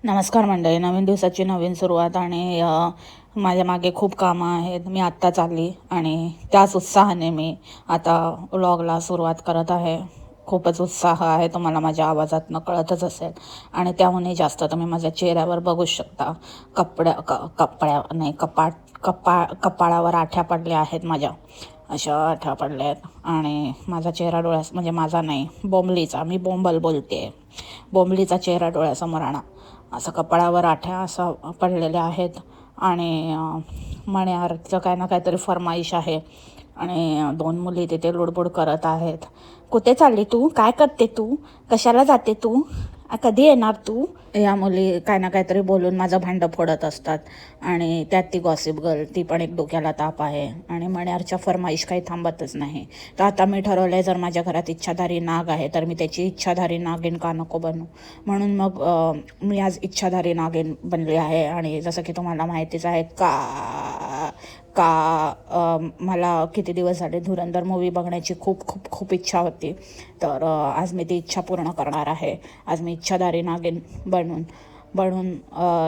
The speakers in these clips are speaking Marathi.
नमस्कार मंडळी, नवीन दिवसाची नवीन सुरुवात आणि माझ्या मागे खूप कामं आहेत. मी आत्ता चालली आणि त्याच उत्साहाने मी आता व्लॉगला सुरुवात करत आहे. खूपच उत्साह आहे, तुम्हाला माझ्या आवाजातनं कळतच असेल. आणि त्याहूनही जास्त तुम्ही माझ्या चेहऱ्यावर बघू शकता. कपड्या नाही कपाळावर आठ्या पडल्या आहेत माझ्या, अशा आठ्या पडल्या आहेत. आणि माझा चेहरा डोळ्यास म्हणजे माझा नाही, बोंबलीचा, मी बोंबल बोलते, बोंबलीचा चेहरा डोळ्यासमोर आणा. असं कपाळावर आठ्या असं पडलेल्या आहेत. आणि मण्याचं काय ना काहीतरी फरमाईश आहे. आणि 2 मुली तिथे लुडबुड करत आहेत. कुठे चालली तू? काय करते तू? कशाला जाते तू? कधी येणार तू? या मुली काय ना काहीतरी बोलून माझं भांडं फोडत असतात. आणि त्यात ती गॉसिप गर्ल, ती पण एक डोक्याला ताप आहे. आणि मण्याच्या फरमाईश काही थांबतच नाही. तर आता मी ठरवलं आहे, जर माझ्या घरात इच्छाधारी नाग आहे तर मी त्याची इच्छाधारी नागिन का नको बनू. म्हणून मग मी आज इच्छाधारी नागिन बनली आहे. आणि जसं की तुम्हाला माहितीच आहे मला किती दिवस झाले धुरंधर मूवी बघण्याची खूप खूप खूप इच्छा होती. तर आज मी ती इच्छा पूर्ण करणार आहे. आज मी इच्छाधारी नागिन बनून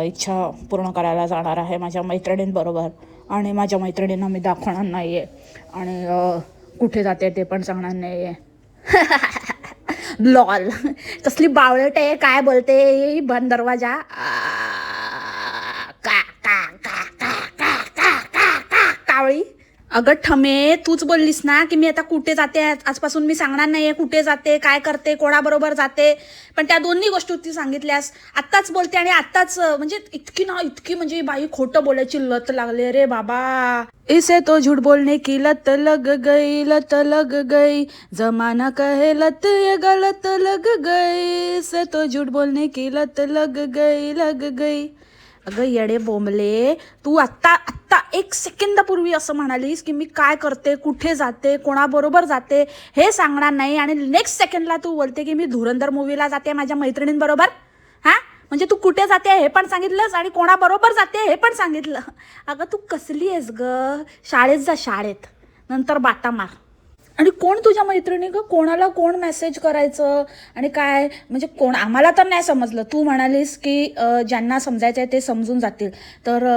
इच्छा पूर्ण करायला जाणार आहे माझ्या मैत्रिणींबरोबर. आणि माझ्या मैत्रिणींना मी दाखवणार नाही आहे. आणि कुठे जाते ते पण सांगणार नाही आहे. लॉल, कसली बावळट आहे, काय बोलते, बंद दरवाजा. कावळी. अगं ठमे, तूच बोललीस ना की मी आता कुठे जाते, आजपासून मी सांगणार नाहीये कुठे जाते, काय करते, कोणाबरोबर जाते. पण त्या दोन्ही गोष्टी तू सांगितल्यास, आत्ताच बोलते. आणि आत्ताच म्हणजे इतकी म्हणजे बाई खोटं बोलायची लत लागले रे बाबा. इसे तो झूठ बोलने की लत लग गई, जमाना कहे लत ये गलत लग गई, इसे तो झूठ बोलने की लत लग गई. अगं येडे बोंबले, तू आत्ता 1 सेकंदापूर्वी असं म्हणालीस की मी काय करते, कुठे जाते, कोणाबरोबर जाते हे सांगणार नाही. आणि नेक्स्ट सेकंडला तू बोलते की मी धुरंधर मूवीला जाते माझ्या मैत्रिणींबरोबर. म्हणजे तू कुठे जाते हे पण सांगितलंस आणि कोणाबरोबर जाते हे पण सांगितलं. अगं तू कसली आहेस ग? शाळेत जा, शाळेत, नंतर बाटा मार. आणि कोण तुझ्या मैत्रिणी ग? कोणाला कोण मेसेज करायचं आणि काय म्हणजे कोण? आम्हाला तर नाही समजलं. तू म्हणालीस की ज्यांना समजायचं आहे ते समजून जातील. तर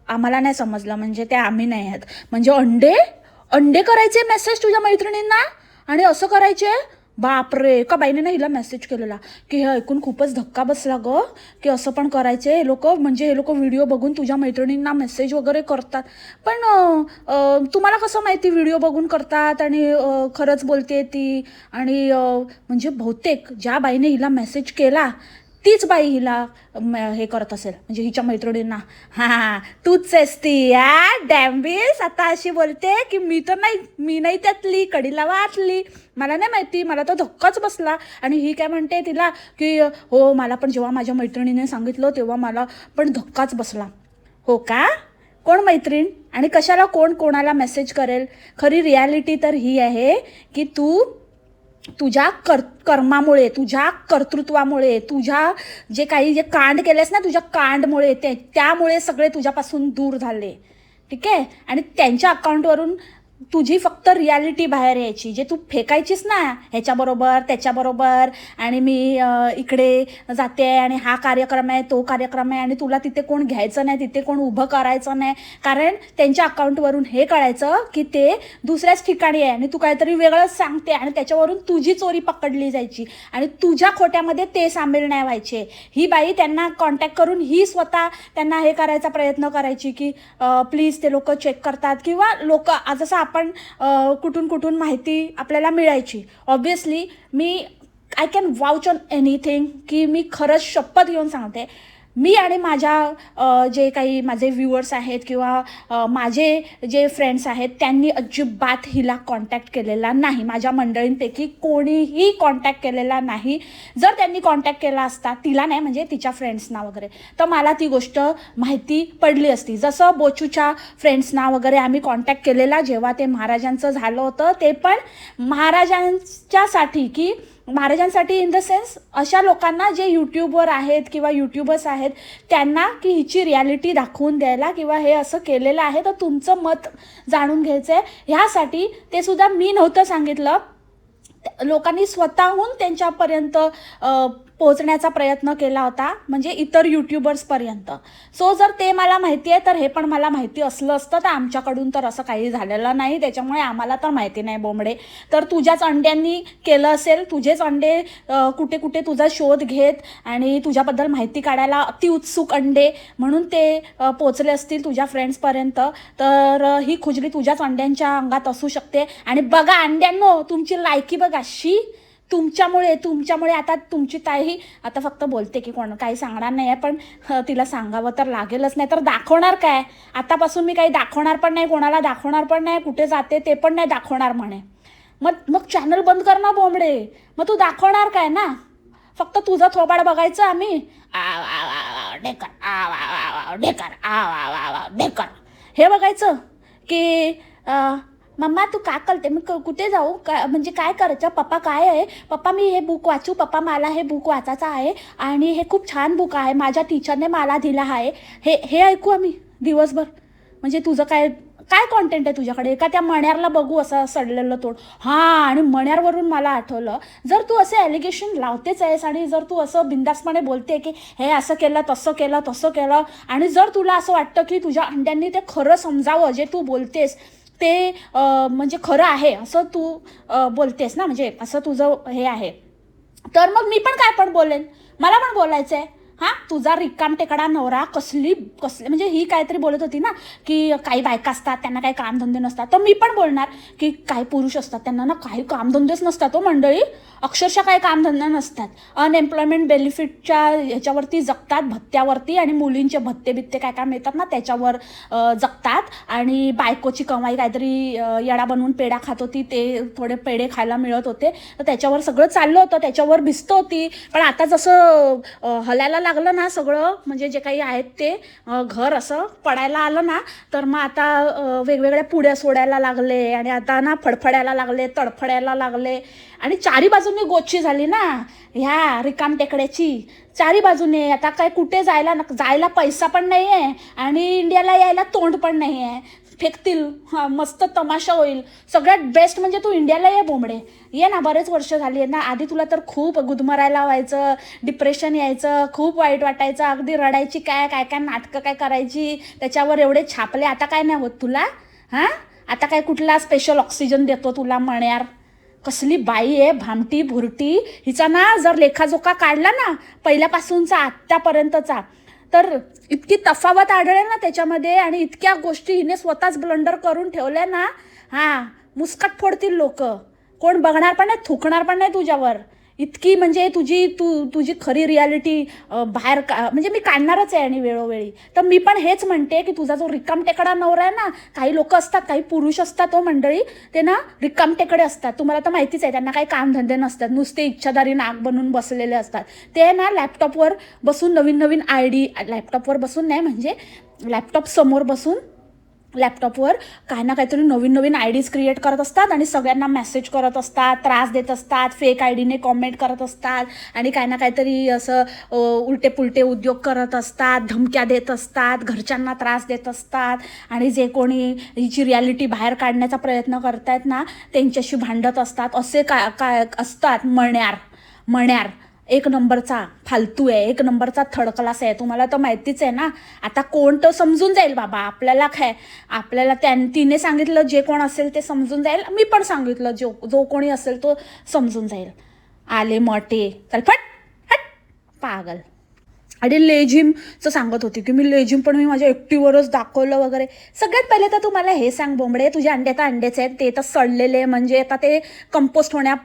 आम्हाला नाही समजलं, म्हणजे ते आम्ही नाही आहेत. म्हणजे अंडे करायचे मेसेज तुझ्या मैत्रिणींना आणि असं करायचे? बापरे. एका बाईने ना हिला मेसेज केलेला की हे ऐकून खूपच धक्का बसला ग, की असं पण करायचे हे लोक. म्हणजे हे लोक व्हिडिओ बघून तुझ्या मैत्रिणींना मेसेज वगैरे करतात. पण तुम्हाला कसं माहिती व्हिडिओ बघून करतात आणि खरंच बोलते ती? आणि म्हणजे बहुतेक ज्या बाईने हिला मेसेज केला तीच बाई हिला हे करत असेल, म्हणजे हिच्या मैत्रिणींना. तूच आहेस ती डॅम्बिस. आता अशी बोलते की मी नाही त्यातली, कडीला वाचली, मला नाही माहिती, मला तर धक्काच बसला. आणि ही काय म्हणते तिला की हो मला पण जेव्हा माझ्या मैत्रिणीने सांगितलं तेव्हा मला पण धक्काच बसला. हो का? कोण मैत्रीण आणि कशाला कोण कोणाला मेसेज करेल? खरी रियालिटी तर ही आहे की तुझ्या कर्मामुळे, तुझ्या कर्तृत्वामुळे, तुझ्या जे कांड केलेस ना, तुझ्या कांडमुळे त्यामुळे सगळे तुझ्यापासून दूर झाले. ठीक आहे? आणि त्यांच्या अकाउंटवरून तुझी फक्त रियालिटी बाहेर यायची, जे तू फेकायचीस ना ह्याच्याबरोबर त्याच्याबरोबर. आणि मी इकडे जाते आणि हा कार्यक्रम आहे, तो कार्यक्रम आहे, आणि तुला तिथे कोण घ्यायचं नाही, तिथे कोण उभं करायचं नाही. कारण त्यांच्या अकाउंटवरून हे कळायचं की ते दुसऱ्याच ठिकाणी आहे आणि तू काहीतरी वेगळंच सांगते आणि त्याच्यावरून तुझी चोरी पकडली जायची आणि तुझ्या खोट्यामध्ये ते सामील नाही व्हायचे. ही बाई त्यांना कॉन्टॅक्ट करून ही स्वतः त्यांना हे करायचा प्रयत्न करायची की प्लीज ते लोक चेक करतात, किंवा लोक जसं आपण कुठून माहिती आपल्याला मिळायची. Obviously I can vouch on anything की मी खरंच शपथ घेऊन सांगते, मी आणि माझ्या जे काही माझे व्ह्युअर्स आहेत किंवा माझे जे फ्रेंड्स आहेत त्यांनी अजिबात हिला कॉन्टॅक्ट केलेला नाही. माझ्या मंडळींपैकी कोणीही कॉन्टॅक्ट केलेला नाही. जर त्यांनी कॉन्टॅक्ट केला असता, तिला नाही म्हणजे तिच्या फ्रेंड्सना वगैरे, तर मला ती गोष्ट माहिती पडली असती. जसं बोचूच्या फ्रेंड्सना वगैरे आम्ही कॉन्टॅक्ट केलेला जेव्हा ते महाराजांचं झालं होतं, ते पण महाराजांच्यासाठी की महाराजांसाठी इन द सेन्स अशा लोकांना जे यूट्यूबवर आहेत किंवा यूट्यूबर्स आहेत त्यांना की हिची रियालिटी दाखवून द्यायला किंवा हे असं केलेलं आहे तर तुमचं मत जाणून घ्यायचं आहे ह्यासाठी. ते सुद्धा मी नव्हतं सांगितलं, लोकांनी स्वतःहून त्यांच्यापर्यंत पोहोचण्याचा प्रयत्न केला होता, म्हणजे इतर यूट्यूबर्सपर्यंत. सो जर ते मला माहिती आहे तर हे पण मला माहिती असलं असतं, तर आमच्याकडून तर असं काही झालेलं नाही, त्याच्यामुळे आम्हाला तर माहिती नाही बोंबडे. तर तुझ्याच अंड्यांनी केलं असेल, तुझेच अंडे कुठे कुठे तुझा शोध घेत आणि तुझ्याबद्दल माहिती काढायला अतिउत्सुक अंडे म्हणून ते पोचले असतील तुझ्या फ्रेंड्सपर्यंत. तर ही खुजली तुझ्याच अंड्यांच्या अंगात असू शकते. आणि बघा अंड्यांनो, तुमची लायकी बघा. तुमच्यामुळे आता तुमची ताई आता फक्त बोलते की कोण काही सांगणार नाही आहे, पण तिला सांगावं तर लागेलच, नाही तर दाखवणार काय. आतापासून मी काही दाखवणार पण नाही, कोणाला दाखवणार पण नाही, कुठे जाते ते पण नाही दाखवणार म्हणे. मग चॅनल बंद कर ना बोंबडे. मग तू दाखवणार काय ना, फक्त तुझं थोबाड बघायचं आम्ही. ढेकर ढेकर हे बघायचं की मम्मा तू का करते, मी कुठे जाऊ, का म्हणजे काय करायचं, पप्पा काय आहे, पप्पा मी हे बुक वाचू, पप्पा मला हे बुक वाचायचं आहे आणि हे खूप छान बुक आहे, माझ्या टीचरने मला दिलं आहे. हे ऐकू आम्ही दिवसभर. म्हणजे तुझं काय काय कॉन्टेंट आहे तुझ्याकडे का त्या मण्यारला बघू असं सडलेलं तोड. हां, आणि मण्यारवरून मला आठवलं, जर तू असे ॲलिगेशन लावतेच आहेस आणि जर तू असं बिंदासपणे बोलते की हे असं केलं तसं केलं आणि जर तुला असं वाटतं की तुझ्या अंड्यांनी ते खरं समजावं, जे तू बोलतेस ते म्हणजे खरं आहे असं तू बोलतेस ना, म्हणजे असं तुझं हे आहे, तर मग मी पण काय पण बोलेन, मला पण बोलायचं आहे. हां, तुझा रिकाम टेकडा नवरा कसले म्हणजे ही काहीतरी बोलत होती ना की काही बायका असतात त्यांना काही कामधंदे नसतात, तर मी पण बोलणार की काही पुरुष असतात त्यांना ना काही कामधंदेच नसतात हो मंडळी, अक्षरशः काही कामधंदे नसतात, अनएम्प्लॉयमेंट बेनिफिटच्या ह्याच्यावरती जगतात, भत्त्यावरती, आणि मुलींचे भत्ते बित्ते काय काय मिळतात ना त्याच्यावर जगतात, आणि बायकोची कमाई काहीतरी येडा बनवून पेढा खात होती, ते थोडे पेढे खायला मिळत होते, तर त्याच्यावर सगळं चाललं होतं, त्याच्यावर भिस्त होती. पण आता जसं हलायला लागलं ना सगळं, म्हणजे जे काही आहेत ते घर असं पडायला आलं ना, तर मग आता वेगवेगळ्या पुड्या सोडायला लागले आणि आता ना फडफडायला लागले, तडफडायला लागले, आणि चारी बाजूने गोची झाली ना ह्या रिकाम टेकड्याची. चारी बाजूने आता काय कुठे जायला पैसा पण नाही आहे आणि इंडियाला यायला तोंड पण नाही आहे. फेकतील, हां, मस्त तमाशा होईल. सगळ्यात बेस्ट म्हणजे तू इंडियाला ये बोंबडे, ये ना, बरेच वर्ष झाली आहेत ना. आधी तुला तर खूप गुदमरायला व्हायचं, डिप्रेशन यायचं, खूप वाईट वाटायचं, अगदी रडायची, काय काय काय नाटकं काय करायची, त्याच्यावर एवढे छापले. आता काय नाही होत तुला. हां, आता काय कुठला स्पेशल ऑक्सिजन देतो तुला मण्यार. कसली बाई आहे, भामटी भुरटी. हिचा ना जर लेखाजोखा काढला ना पहिल्यापासूनचा आत्तापर्यंतचा, तर इतकी तफावत आढळेल ना त्याच्यामध्ये, आणि इतक्या गोष्टी हिने स्वतःच ब्लंडर करून ठेवल्या ना, हां, मुस्कट फोडतील लोक. कोण बघणार पण नाही, थुकणार पण नाही तुझ्यावर. इतकी म्हणजे तुझी खरी रियालिटी बाहेर म्हणजे मी काढणारच आहे आणि वेळोवेळी. तर मी पण हेच म्हणते की तुझा जो रिकामटेकडा नवरा आहे ना, काही लोक असतात, काही पुरुष असतात हो मंडळी, ते ना रिकामटेकडे असतात. तुम्हाला तर माहितीच आहे, त्यांना काही कामधंदे नसतात, नुसते इच्छाधारी नाक बनून बसलेले असतात. ते ना लॅपटॉपवर बसून नवीन लॅपटॉपवर बसून नाही, म्हणजे लॅपटॉप समोर बसून लॅपटॉपवर काही ना काहीतरी नवीन आयडीज क्रिएट करत असतात आणि सगळ्यांना मेसेज करत असतात, त्रास देत असतात, फेक आयडीने कॉमेंट करत असतात, आणि काही ना काहीतरी असं उलटे पुलटे उद्योग करत असतात, धमक्या देत असतात, घरच्यांना त्रास देत असतात, आणि जे कोणी हिची रियालिटी बाहेर काढण्याचा प्रयत्न करतायत ना त्यांच्याशी भांडत असतात. असे काय असतात मण्यार. एक नंबरचा फालतू आहे, एक नंबरचा थर्ड क्लास आहे. तुम्हाला तर माहितीच आहे ना. आता कोण तर समजून जाईल बाबा, आपल्याला तिने सांगितलं, जे कोण असेल ते समजून जाईल. मी पण सांगितलं, जो कोणी असेल तो समजून जाईल. आले मोठे, चल फट पागल. आणि लेझिमचं सांगत होती की मी माझ्या एकटीवरच दाखवलं वगैरे. सगळ्यात पहिले तर तुम्हाला हे सांग बोंबडे, तुझे अंडे तर अंडेच आहेत, ते तर सडलेले, म्हणजे आता ते कंपोस्ट होण्या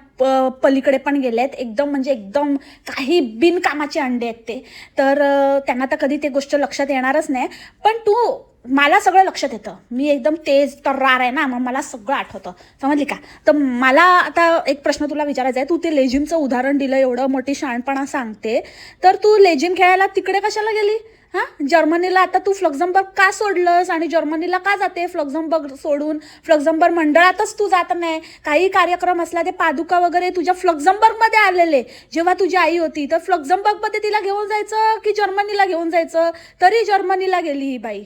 पलीकडे पण गेलेत एकदम, म्हणजे एकदम काही बिनकामाचे अंडे आहेत ते. तर त्यांना तर कधी ते गोष्ट लक्षात येणारच नाही. पण मला सगळं लक्षात येतं, मी एकदम तेज तर्रार आहे ना, मग मला सगळं आठवतं, समजली का. तर मला आता एक प्रश्न तुला विचारायचा आहे. तू ते लेझिमचं उदाहरण दिलं, एवढं मोठी शहाणपणा सांगते, तर तू लेझिम खेळायला तिकडे कशाला गेली? हां, जर्मनीला आता तू फ्लक्झमबर्ग का सोडलंस आणि जर्मनीला का जाते फ्लक्झमबर्ग सोडून? फ्लक्झमबर्ग मंडळातच तू जात नाही. काही कार्यक्रम असला, ते पादुका वगैरे तुझ्या फ्लक्झमबर्गमध्ये आलेले जेव्हा तुझी आई होती, तर फ्लक्झमबर्गमध्ये तिला घेऊन जायचं की जर्मनीला घेऊन जायचं? तरी जर्मनीला गेली ही बाई.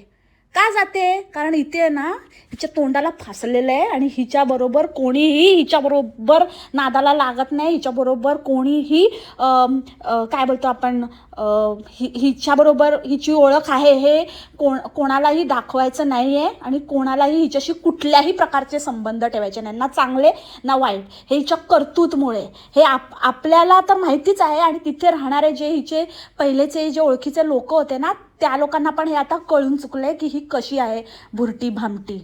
का जाते? कारण इथे आहे ना हिच्या तोंडाला फासलेलं आहे आणि हिच्याबरोबर कोणीही हिच्याबरोबर नादाला लागत नाही. हिच्याबरोबर कोणीही काय बोलतो आपण हिच्याबरोबर हिची ओळख आहे हे कोणालाही दाखवायचं नाही आहे आणि कोणालाही हिच्याशी कुठल्याही प्रकारचे संबंध ठेवायचे नाही, ना चांगले ना वाईट. हे हिच्या कर्तृत्वमुळे हे आपल्याला तर माहितीच आहे आणि तिथे राहणारे जे हिचे पहिलेचे जे ओळखीचे लोक होते ना त्या लोकांना पण हे आता कळून चुकलंय की ही कशी आहे भुरटी भामटी.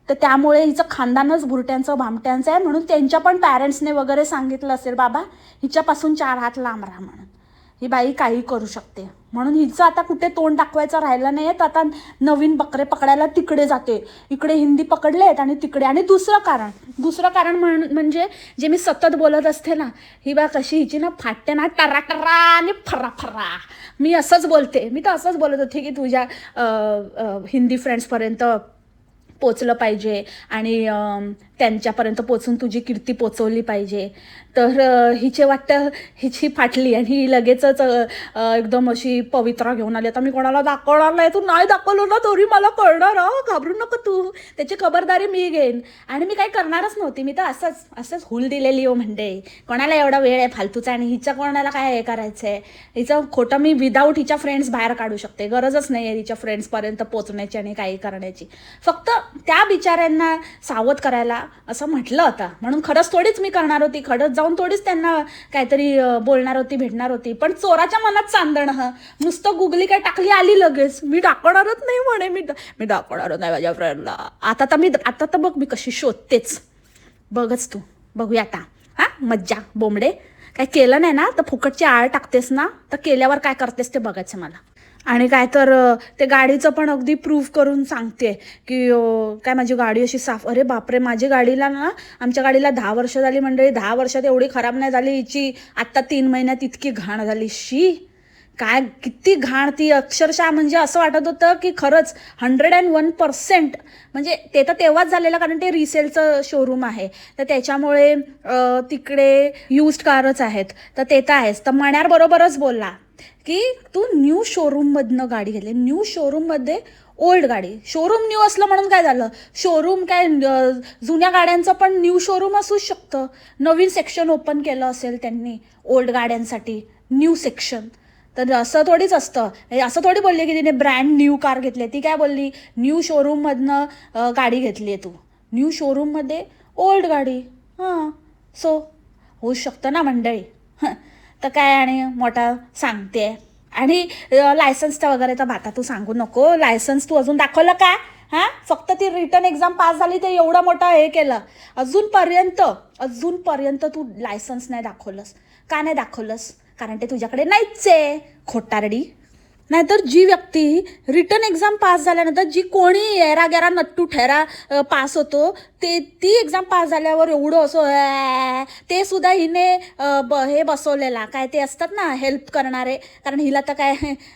तर त्यामुळे हिचं खानदानच भुरट्यांचं भामट्यांचं आहे म्हणून त्यांच्या पण पॅरेंट्सने वगैरे सांगितलं असेल बाबा हिच्यापासून 4 हात लांब राहा म्हणून. ही बाई काही करू शकते म्हणून हिचं आता कुठे तोंड दाखवायचं राहिलं नाही आहे. तर आता नवीन बकरे पकडायला तिकडे जाते. इकडे हिंदी पकडले आहेत आणि तिकडे. आणि दुसरं कारण म्हणजे जे मी सतत बोलत असते ना ही बा कशी हिची ना फाटते ना टरा टरा आणि फरा फरा. मी असंच बोलते. मी तर असंच बोलत होते की तुझ्या हिंदी फ्रेंड्सपर्यंत पोचलं पाहिजे आणि त्यांच्यापर्यंत पोचून तुझी कीर्ती पोचवली पाहिजे. तर हिचे वाटतं हिची फाटली आणि ही लगेचच एकदम अशी पवित्रा घेऊन आली. आता मी कोणाला दाखवणार नाही. तू नाही दाखवलं ना तरी मला कळणार. घाबरू नको तू. त्याची खबरदारी मी घेईन. आणि मी काही करणारच नव्हती. मी तर असंच हुल दिलेली हो म्हणते. कोणाला एवढा वेळ आहे फालतूचा आणि हिच्या कोणाला काय हे करायचं आहे. हिचं खोटं मी विदाऊट हिच्या फ्रेंड्स बाहेर काढू शकते. गरजच नाही आहे हिच्या फ्रेंड्सपर्यंत पोचण्याची आणि काही करण्याची. फक्त त्या बिचाऱ्यांना सावध करायला असं म्हटलं होतं म्हणून खरंच थोडीच मी करणार होती. खरंच जाऊन थोडीच त्यांना काहीतरी बोलणार होती भेटणार होती. पण चोराच्या मनात चांदणं. नुसतं गुगली काय टाकली आली लगेच. मी दाखवणारच नाही म्हणे. मी दाखवणारच नाही माझ्या फ्रेंडला. आता तर बघ मी कशी शोधतेच. बघच तू. बघूया आता. हां मज्जा बोंबडे. काय केलं नाही ना तर फुकटची आळ टाकतेस ना तर केल्यावर काय करतेस ते बघायचं मला. आणि काय तर ते गाडीचं पण अगदी प्रूफ करून सांगते की काय माझी गाडी अशी साफ. अरे बापरे माझी गाडीला ना आमच्या गाडीला 10 वर्ष झाली मंडळी. 10 वर्षात एवढी खराब नाही झाली. हिची आत्ता 3 महिन्यात इतकी घाण झाली. शी काय किती घाण ती. अक्षरशः म्हणजे असं वाटत होतं की खरंच 101% म्हणजे ते तर तेव्हाच झालेलं कारण ते रिसेलचं शोरूम आहे तर त्याच्यामुळे तिकडे युज्ड कारच आहेत. तर ते तर आहेच. तर मण्यार बरोबरच बोलला की तू न्यू शोरूममधनं गाडी घेतली. न्यू शोरूममध्ये ओल्ड गाडी. शोरूम न्यू असलं म्हणून काय झालं. शोरूम काय जुन्या गाड्यांचं पण न्यू शोरूम असू शकतं. नवीन सेक्शन ओपन केलं असेल त्यांनी ओल्ड गाड्यांसाठी न्यू सेक्शन. तर असं थोडीच असतं. असं थोडी बोलली की तिने ब्रँड न्यू कार घेतली. ती काय बोलली न्यू शोरूममधनं गाडी घेतली आहे तू. न्यू शोरूममध्ये ओल्ड गाडी. हां सो होऊ शकतं ना मंडळी. तर काय आणि मोठा सांगते. आणि लायसन्सचं वगैरे तर बाता तू सांगू नको. लायसन्स तू अजून दाखवलं का. हां फक्त ती रिटर्न एक्झाम पास झाली ते एवढं मोठं हे केलं. अजूनपर्यंत तू लायसन्स नाही दाखवलंस. का नाही दाखवलंस. कारण ते तुझ्याकडे नाहीच आहे खोटारडी. नाहीतर जी व्यक्ती रिटर्न एक्झाम पास झाल्यानंतर जी कोणी येरा गेरा नट्टू ठेरा पास होतो ती एक्झाम पास झाल्यावर एवढं असं ते सुद्धा हिने हे बसवलेला काय ते असतात ना हेल्प करणारे. कारण हिला तर काय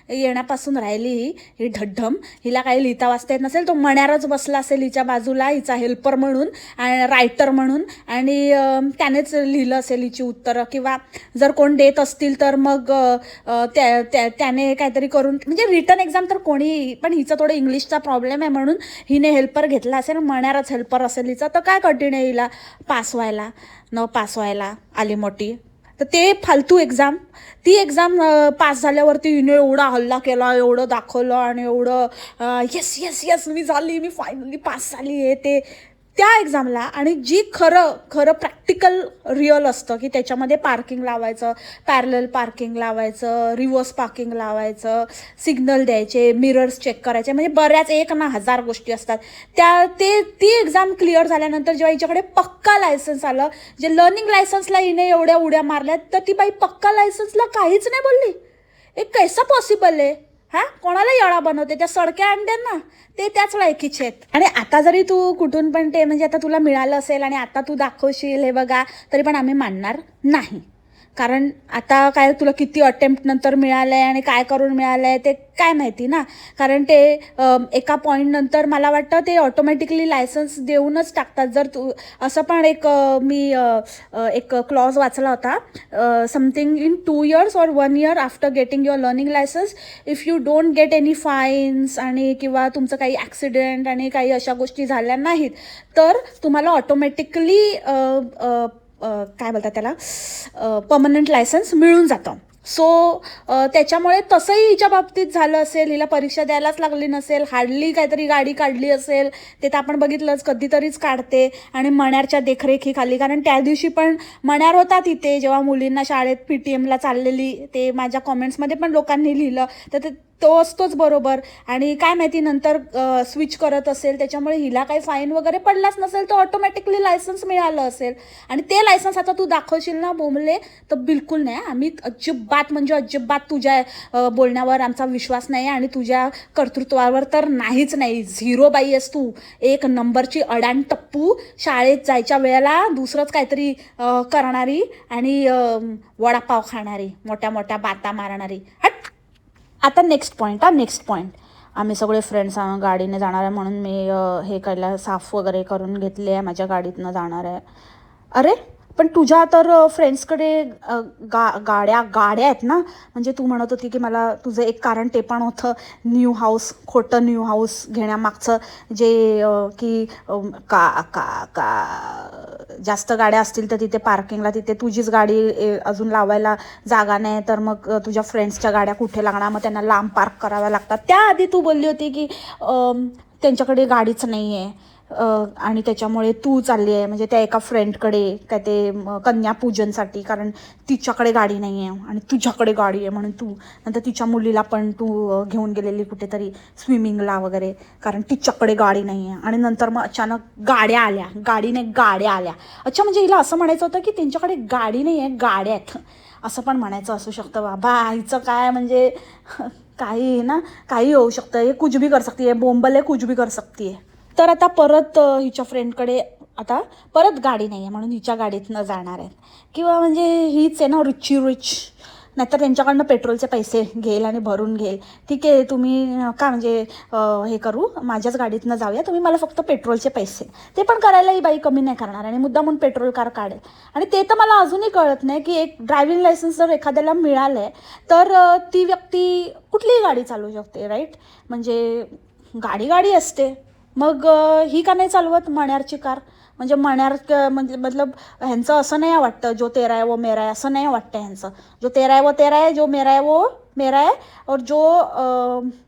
येण्यापासून राहिली ही ढड्ढम. हिला काही लिहिता वाचता येत नसेल. तो मण्यारच बसला असेल हिच्या बाजूला हिचा हेल्पर म्हणून आणि रायटर म्हणून आणि त्यानेच लिहिलं असेल हिची उत्तरं किंवा जर कोण देत असतील तर मग त्याने काहीतरी करून म्हणजे रिटर्न एक्झाम तर कोणी पण हिचं थोडं इंग्लिशचा प्रॉब्लेम आहे म्हणून हिने हेल्पर घेतला असेल. मण्यारच हेल्पर असेल हिचा. तर काय कठीण आहे हिला पास व्हायला आली मोठी. तर ते फालतू एक्झाम ती एक्झाम पास झाल्यावरती हिने एवढा हल्ला केला एवढं दाखवलं आणि एवढं येस मी फायनली पास झाली आहे ते त्या एक्झामला. आणि जी खरं प्रॅक्टिकल रिअल असतं की त्याच्यामध्ये पार्किंग लावायचं पॅरलल पार्किंग लावायचं रिव्हर्स पार्किंग लावायचं सिग्नल द्यायचे मिरर्स चेक करायचे म्हणजे बऱ्याच 1000 गोष्टी असतात ती एक्झाम क्लिअर झाल्यानंतर जेव्हा हिच्याकडे पक्का लायसन्स आलं जे लर्निंग लायसन्सला हिने एवढ्या उड्या मारल्यात तर ती बाई पक्का लायसन्सला काहीच नाही बोलली. हे कैसा पॉसिबल आहे. हां कोणाला येळा बनवते त्या सडक्या अंड्यांना ते त्याच लायकीचे आहेत. आणि आता जरी तू कुठून पण ते म्हणजे आता तुला मिळालं असेल आणि आता तू दाखवशील हे बघा तरी पण आम्ही मानणार नाही. कारण आता काय तुला किती अटेम्प्ट नंतर मिळालं आहे आणि काय करून मिळालं आहे ते काय माहिती ना. कारण ते एका पॉईंटनंतर मला वाटतं ते ऑटोमॅटिकली लायसन्स देऊनच टाकतात. जर तू असं पण मी एक क्लॉज वाचला होता, something in 2 years or 1 year after getting your learning licence, if you don't get any fines आणि किंवा तुमचं काही ॲक्सिडेंट आणि काही अशा गोष्टी झाल्या नाहीत तर तुम्हाला ऑटोमॅटिकली काय बोलतात त्याला पर्मनंट लायसन्स मिळून जातं. सो त्याच्यामुळे तसंही हिच्या बाबतीत झालं असेल, हिला परीक्षा द्यायलाच लागली नसेल, हार्डली काहीतरी गाडी काढली असेल, ते तर आपण बघितलंच कधीतरीच काढते आणि मण्यारच्या देखरेखीखाली. कारण त्या दिवशी पण मण्यार होता तिथे जेव्हा मुलींना शाळेत PTMला चाललेली, ते माझ्या कॉमेंट्समध्ये पण लोकांनी लिहिलं, तर ते तो असतोच बरोबर. आणि काय माहिती नंतर स्विच करत असेल, त्याच्यामुळे हिला काही फाईन वगैरे पडलाच नसेल तर ऑटोमॅटिकली लायसन्स मिळालं असेल. आणि ते लायसन्स आता तू दाखवशील ना बोंबले तर बिलकुल नाही. आम्ही अजिबात म्हणजे अजिबात तुझ्या बोलण्यावर आमचा विश्वास नाही आणि तुझ्या कर्तृत्वावर तर नाहीच नाही. 0 बाई आहेस तू, 1 नंबरची अडाण टप्पू, शाळेत जायच्या वेळेला दुसरंच काहीतरी करणारी आणि वडापाव खाणारी, मोठ्या मोठ्या बाता मारणारी. आता नेक्स्ट पॉईंट. आम्ही सगळे फ्रेंड्स गाडीने जाणार आहे म्हणून मी हे कायला साफ वगैरे करून घेतले आहे, माझ्या गाडीतनं जाणार आहे. अरे पण तुझ्या तर फ्रेंड्सकडे गाड्या आहेत ना. म्हणजे तू म्हणत होती की मला तुझं एक कारण ते पण होतं खोटं न्यू हाऊस घेण्यामागचं, जे की जास्त गाड्या असतील तर तिथे पार्किंगला तिथे तुझीच गाडी अजून लावायला जागा नाही, तर मग तुझ्या फ्रेंड्सच्या गाड्या कुठे लागणार, मग त्यांना लांब पार्क कराव्या लागतात. त्याआधी तू बोलली होती की त्यांच्याकडे गाडीच नाही आहे आणि त्याच्यामुळे तू चालली आहे म्हणजे त्या एका फ्रेंडकडे काय ते कन्यापूजनसाठी, कारण तिच्याकडे गाडी नाही आहे आणि तुझ्याकडे गाडी आहे म्हणून तू नंतर तिच्या मुलीला पण तू घेऊन गेलेली कुठेतरी स्विमिंगला वगैरे, कारण तिच्याकडे गाडी नाही आहे. आणि नंतर मग अचानक गाड्या आल्या. अच्छा, म्हणजे हिला असं म्हणायचं होतं की त्यांच्याकडे गाडी नाही आहे, गाड्या आहेत, असं पण म्हणायचं असू शकतं. बाबा हिचं काय म्हणजे काही ना काही होऊ शकतं. हे कुछ भी कर सकती है, बोंबल कुछ भी कर सकती है. तर आता परत हिच्या फ्रेंडकडे आता परत गाडी नाही आहे म्हणून हिच्या गाडीतनं जाणार आहेत. किंवा म्हणजे हीच आहे ना रिच, नाहीतर त्यांच्याकडनं पेट्रोलचे पैसे घेईल आणि भरून घेईल. ठीक आहे, तुम्ही काय म्हणजे हे करू, माझ्याच गाडीतनं जाऊया, तुम्ही मला फक्त पेट्रोलचे पैसे, ते पण करायला ही बाई कमी नाही करणार आणि मुद्दा म्हणून पेट्रोल कार काढेल. आणि ते तर मला अजूनही कळत नाही की एक ड्रायव्हिंग लायसन्स जर एखाद्याला मिळालं आहे तर ती व्यक्ती कुठलीही गाडी चालवू शकते, राईट. म्हणजे गाडी असते, मग ही का नाही चालवत मण्यारची कार. म्हणजे मण्यार म्हणजे मतलब ह्यांचं असं नाही वाटतं जो तेरा है वो मेरा है, असं नाही वाटतं ह्यांचं. जो तेरा है वो तेरा है, जो मेरा है वो मेरा है, और जो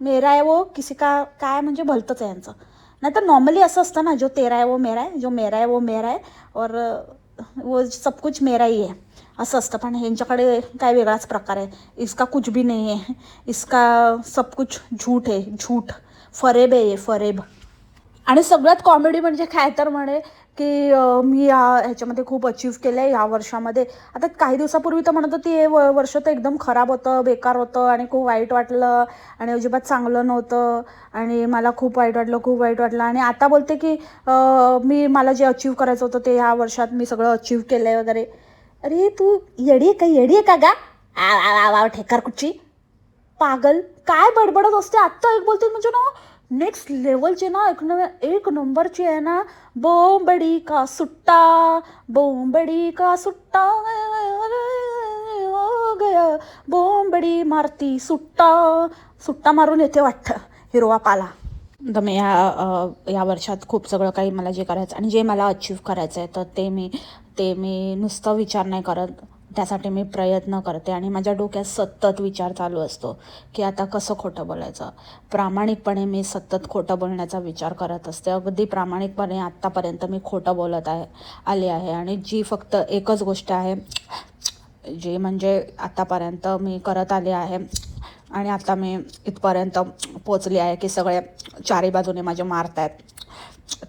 मेरा है वो किसी का काय म्हणजे भलतंच आहे ह्यांचं. नाही तर नॉर्मली असं असतं ना, जो तेरा है वो मेरा है, जो मेरा है वो मेरा है, और वो सब कुछ मेरा ही है, असं असतं. पण ह्यांच्याकडे काय वेगळाच प्रकार आहे. इसका कुछ भी नहीं है, इसका सब कुछ झूठ है, झूठ, फरेब आहे, फरेब. आणि सगळ्यात कॉमेडी म्हणजे काय तर म्हणे की मी ह्याच्यामध्ये खूप अचीव केलं आहे ह्या वर्षामध्ये. आता काही दिवसापूर्वी तर म्हणत होती हे वर्ष तर एकदम खराब होतं, बेकार होतं आणि खूप वाईट वाटलं आणि अजिबात चांगलं नव्हतं आणि मला खूप वाईट वाटलं. आणि आता बोलते की मला जे अचीव करायचं होतं ते ह्या वर्षात मी सगळं अचीव केलं आहे वगैरे. अरे तू येडी आहे का गा ठेकार कुठची पागल, काय बडबडत असते. आत्ता एक बोलते म्हणजे ना नेक्स्ट लेवलचे ना, एक नंबरची आहे ना, बोंबडी का सुट्टा हो गया, बोंबडी मारती सुट्टा मारून येते वाटतं हिरवा पाला. तर मी या वर्षात खूप सगळं काही मला जे करायचं आणि जे मला अचीव करायचं आहे तर ते मी नुसतं विचार नाही करत, त्यासाठी मी प्रयत्न करते. आणि माझ्या डोक्यात सतत विचार चालू असतो की आता कसं खोटं बोलायचं. प्रामाणिकपणे मी सतत खोटं बोलण्याचा विचार करत असते. अगदी प्रामाणिकपणे आत्तापर्यंत मी खोटं बोलत आले आहे. आणि जी फक्त एकच गोष्ट आहे जी म्हणजे आत्तापर्यंत मी करत आले आहे आणि आता मी इथपर्यंत पोचले आहे की सगळे चारी बाजूने माझे मारत आहेत,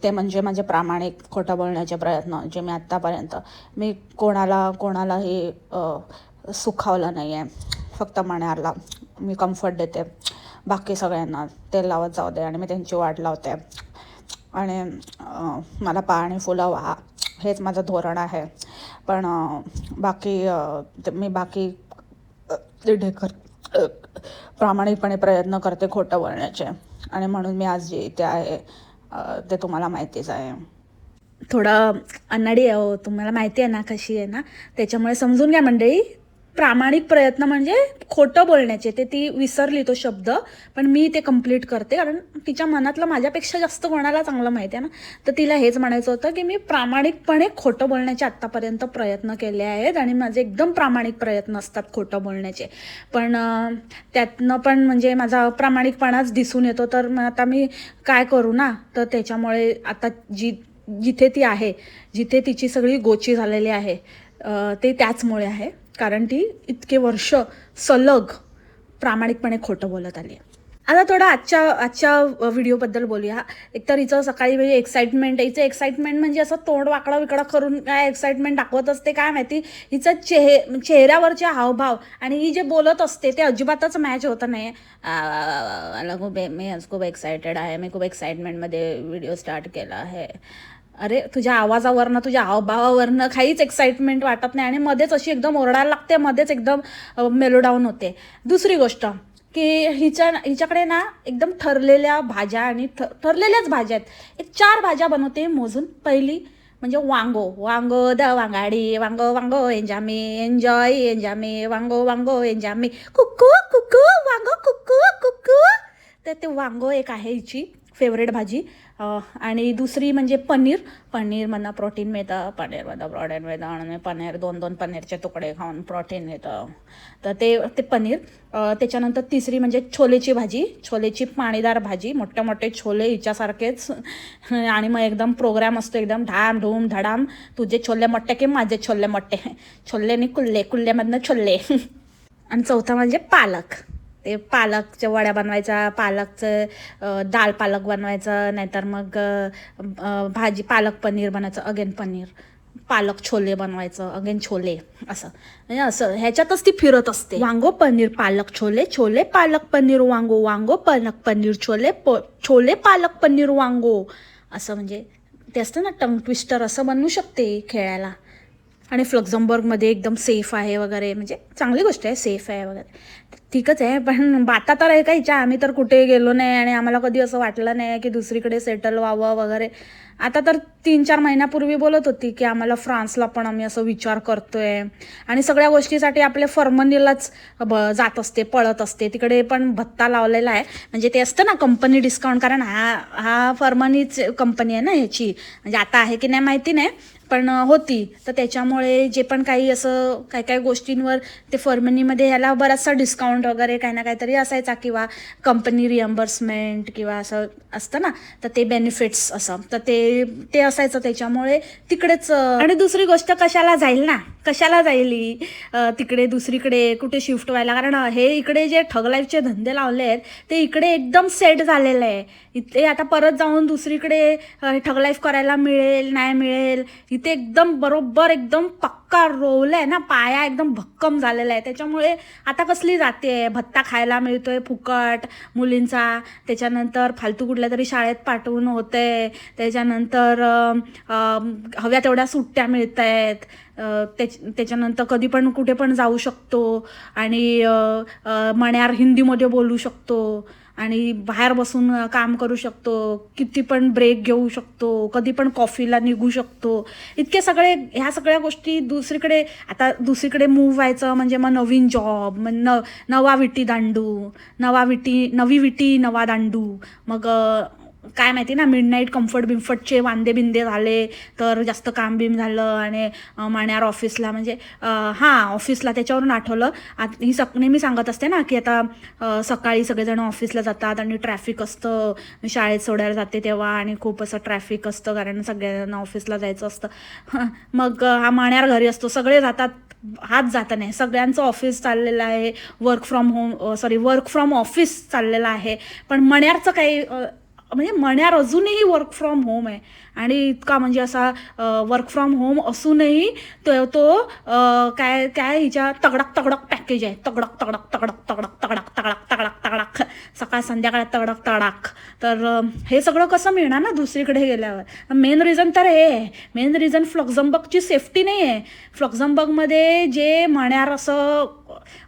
ते म्हणजे माझे प्रामाणिक खोटं बोलण्याचे प्रयत्न, जे मी आत्तापर्यंत मी कोणाला हे सुखावलं नाही आहे. फक्त मण्यारला मी कम्फर्ट देते, बाकी सगळ्यांना तेल लावत जाऊ दे आणि मी त्यांची वाट लावते आणि मला पाणी फुलं हेच माझं धोरण आहे. पण मी बाकी प्रामाणिकपणे प्रयत्न करते खोटं बोलण्याचे, आणि म्हणून मी आज जे इथे आहे ते तुम्हाला माहितीच आहे. थोडं अनाडी आहे, तुम्हाला माहिती आहे ना कशी आहे ना, त्याच्यामुळे समजून घ्या मंडळी. प्रामाणिक प्रयत्न म्हणजे खोटं बोलण्याचे, ती विसरली तो शब्द, पण मी ते कंप्लीट करते, कारण तिच्या मनातलं माझ्यापेक्षा जास्त कोणाला चांगलं माहिती आहे ना. तर तिला हेच म्हणायचं होतं की मी प्रामाणिकपणे खोटं बोलण्याचे आत्तापर्यंत प्रयत्न केले आहेत, आणि माझे एकदम प्रामाणिक प्रयत्न असतात खोटं बोलण्याचे, पण त्यातनं पण म्हणजे माझा प्रामाणिकपणाच दिसून येतो. तर आता मी काय करू ना, तर त्याच्यामुळे आता जिथे ती आहे, जिथे तिची सगळी गोची झालेली आहे, ते त्याचमुळे आहे, कारण ती इतके वर्ष सलग प्रामाणिकपणे खोटं बोलत आली. आता थोडं आजच्या व्हिडिओबद्दल बोलूया. एकतर हिचं सकाळी म्हणजे एक्साइटमेंट म्हणजे असं तोंड वाकडं विकडं करून काय एक्साइटमेंट दाखवत असते काय माहिती. हिचं चेहऱ्यावरचे हावभाव आणि ही जे बोलत असते ते अजिबातच मॅच होत नाही. मी आज खूप एक्सायटेड आहे, मी खूप एक्साइटमेंटमध्ये व्हिडिओ स्टार्ट केला आहे. अरे तुझ्या आवाजावरनं, तुझ्या हावभावावरनं काहीच एक्साइटमेंट वाटत नाही, आणि मध्येच अशी एकदम ओरडायला लागते, मध्येच एकदम मेलोडाऊन होते. दुसरी गोष्ट की हिच्याकडे ना एकदम ठरलेल्या भाज्या, आणि ठरलेल्याच भाज्या आहेत. एक 4 भाज्या बनवते मोजून. पहिली म्हणजे वांगो द वांगाडी, वांगो एंजामी, एन्जॉय एंजामी, वांगो एंजामी, कुक्कू कुक्कू वांगो कुक्कू कुक्कू. तर ते वांगो एक आहे हिची फेवरेट भाजी. आणि दुसरी म्हणजे पनीरमधनं प्रोटीन मिळतं, आणि पनीर 2 पनीरचे तुकडे खाऊन प्रोटीन मिळतं, तर ते पनीर. त्याच्यानंतर तिसरी म्हणजे छोलेची भाजी, छोलेची पाणीदार भाजी, मोठे छोले हिच्यासारखेच, आणि मग एकदम प्रोग्राम असतो, एकदम ढाम ढूम धडाम, तुझे छोले मोठे की माझे छोले मोठे, छोलेनी कुल्लेमधनं छोले. आणि चौथा म्हणजे पालक. ते पालकच्या वड्या बनवायचा, दाल पालक बनवायचं, नाहीतर मग पालक पनीर बनायचं, अगेन पनीर, पालक छोले बनवायचं, अगेन छोले, असं म्हणजे असं ह्याच्यातच ती फिरत असते. वांगो पनीर पालक छोले, छोले पालक पनीर वांगो पालक पनीर छोले पालक पनीर वांगो, असं म्हणजे ते असतं ना टंग ट्विस्टर, असं बनवू शकते खेळायला. आणि फ्लक्झमबर्गमध्ये एकदम सेफ आहे वगैरे, म्हणजे चांगली गोष्ट आहे, सेफ आहे वगैरे, ठीकच आहे. पण बाता तर आहे का हिच्या, आम्ही तर कुठे गेलो नाही, आणि आम्हाला कधी असं वाटलं नाही की दुसरीकडे सेटल व्हावं वगैरे. आता तर 3-4 महिन्यापूर्वी बोलत होती की आम्हाला फ्रान्सला पण आम्ही असं विचार करतोय, आणि सगळ्या गोष्टीसाठी आपले फर्मनीलाच जात असते, पळत असते. तिकडे पण भत्ता लावलेला आहे, म्हणजे ते असतं ना कंपनी डिस्काउंट, कारण हा फर्मनीच कंपनी आहे ना ह्याची, म्हणजे आता आहे की नाही माहिती नाही, पण होती. तर त्याच्यामुळे जे पण काही असं काही गोष्टींवर ते फर्मनीमध्ये ह्याला बराचसा डिस्काउंट वगैरे काही ना काहीतरी असायचा, किंवा कंपनी रिएम्बर्समेंट किंवा असं असतं ना, तर ते बेनिफिट्स असं, तर ते असायचं, त्याच्यामुळे तिकडेच. आणि दुसरी गोष्ट कशाला जाईल तिकडे दुसरीकडे कुठे शिफ्ट व्हायला, कारण हे इकडे जे ठग लाईफचे धंदे लावले आहेत ते इकडे एकदम सेट झालेलं आहे. इथे आता परत जाऊन दुसरीकडे ठग लाईफ करायला मिळेल नाही मिळेल, इथे एकदम बरोबर एकदम पक्का रोल आहे ना, पाया एकदम भक्कम झालेला आहे. त्याच्यामुळे आता कसली जाते, भत्ता खायला मिळतोय फुकट मुलींचा, त्याच्यानंतर फालतू कुठल्या तरी शाळेत पाठवून होते, त्याच्यानंतर हव्या तेवढ्या सुट्ट्या मिळत आहेत, त्याच्यानंतर कधी पण कुठे पण जाऊ शकतो, आणि मण्यार हिंदीमध्ये बोलू शकतो, आणि बाहेर बसून काम करू शकतो, किती पण ब्रेक घेऊ शकतो, कधी पण कॉफीला निघू शकतो. ह्या सगळ्या गोष्टी दुसरीकडे मूव्ह व्हायचं म्हणजे मग नवीन जॉब, मग नवी विटी नवा दांडू, मग काय माहिती ना, मिडनाईट बिंफटचे वांदे बिंदे झाले तर जास्त काम बिम झालं, आणि माण्यार ऑफिसला म्हणजे ऑफिसला, त्याच्यावरून आठवलं, नेहमी सांगत असते ना की आता सकाळी सगळेजण ऑफिसला जातात आणि ट्रॅफिक असतं, शाळेत सोडायला जाते तेव्हा, आणि खूप असं ट्रॅफिक असतं कारण सगळ्यांना ऑफिसला जायचं असतं. मग हा माण्यार घरी असतो, सगळे जातात, हाच जात नाही, सगळ्यांचं ऑफिस चाललेलं आहे, वर्क फ्रॉम ऑफिस चाललेलं आहे. पण मण्यारचं काही म्हणजे मण्यार अजूनही वर्क फ्रॉम होम आहे, आणि इतका म्हणजे असा वर्क फ्रॉम होम असूनही तो काय हिच्या तगडक पॅकेज आहे, तगडक तडाक, सकाळ संध्याकाळ तडक तडाक. तर हे सगळं कसं मिळणार ना दुसरीकडे गेल्यावर. मेन रिझन तर हे आहे, मेन रिझन फ्लक्झमबर्गची सेफ्टी नाही आहे. फ्लक्झमबर्गमध्ये जे मण्यार असं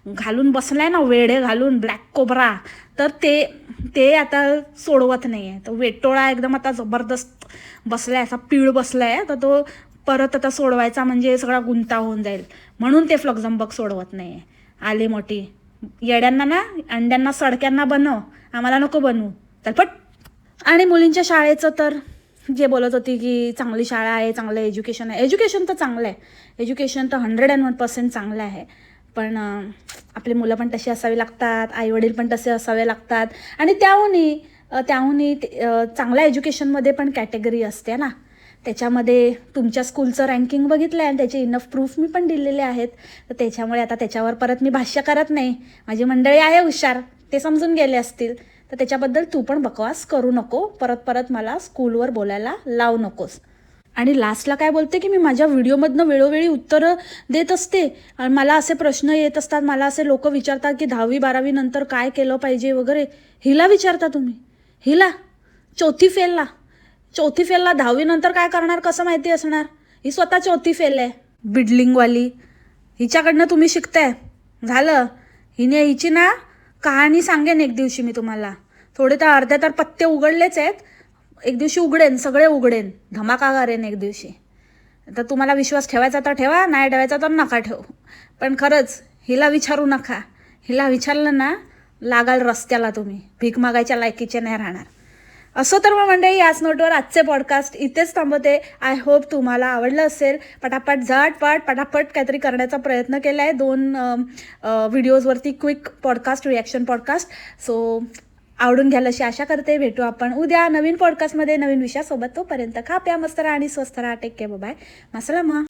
घालून बसलाय ना, वेडे घालून ब्लॅक कोब्रा, तर ते आता सोडवत नाही आहे. तो वेटोळा एकदम आता जबरदस्त बसलाय, असा पीळ बसलाय. तर तो परत आता सोडवायचा म्हणजे सगळा गुंता होऊन जाईल, म्हणून ते फ्लक्झमबर्ग सोडवत नाही आहे. आली मोठी येड्यांना ना, अंड्यांना सडक्यांना बनव, आम्हाला नको बनवू, तर पट. आणि मुलींच्या शाळेचं तर जे बोलत होती की चांगली शाळा आहे, चांगलं एज्युकेशन आहे. एज्युकेशन तर चांगलं आहे, एज्युकेशन तर 101% चांगलं आहे. पण आपली मुलं पण तशी असावी लागतात, आईवडील पण तसे असावे लागतात. आणि त्याहूनही चांगल्या एज्युकेशनमध्ये पण कॅटेगरी असते ना. त्याच्यामध्ये तुमच्या स्कूलचं रँकिंग बघितलं आहे आणि त्याचे इनफ प्रूफ मी पण दिलेले आहेत. तर त्याच्यामुळे आता त्याच्यावर परत मी भाष्य करत नाही. माझी मंडळी आहे हुशार, ते समजून गेले असतील. तर त्याच्याबद्दल तू पण बकवास करू नको, परत मला स्कूलवर बोलायला लावू नकोस. आणि लास्टला काय बोलते की मी माझ्या व्हिडिओमधनं वेळोवेळी उत्तरं देत असते. आणि मला असे प्रश्न येत असतात, मला असे लोक विचारतात की 10वी-12वी नंतर काय केलं पाहिजे वगैरे. हिला विचारता तुम्ही? हिला चौथी फेलला 10वी नंतर काय करणार कसं माहिती असणार? ही स्वतः चौथी फेल आहे, बिल्डिंगवाली. हिच्याकडनं तुम्ही शिकताय. झालं, हिची ना कहाणी सांगेन एक दिवशी मी तुम्हाला. थोडे तर अर्ध्या तर पत्ते उघडलेच आहेत, एक दिवशी उघडेन, सगळे उघडेन, धमाका करेन एक दिवशी. तर तुम्हाला विश्वास ठेवायचा तर ठेवा, नाही ठेवायचा तर नका ठेवू. पण खरंच हिला विचारू नका. हिला विचारलं ना, लागाल रस्त्याला तुम्ही, भीक मागायच्या लायकीचे नाही राहणार. असं तर मग मंडळी, याच नोटवर आजचे पॉडकास्ट इथेच थांबवते. आय होप तुम्हाला आवडलं असेल. पटापट काहीतरी करण्याचा प्रयत्न केला आहे 2 व्हिडिओजवरती, quick podcast, reaction podcast. So आवडून घ्याल अशी आशा करते. भेटू आपण उद्या नवीन पॉडकास्टमध्ये नवीन विषयासोबत. तोपर्यंत खा प्या मस्त राहा आणि स्वस्थ राहा. Take care, bye. मसलामा.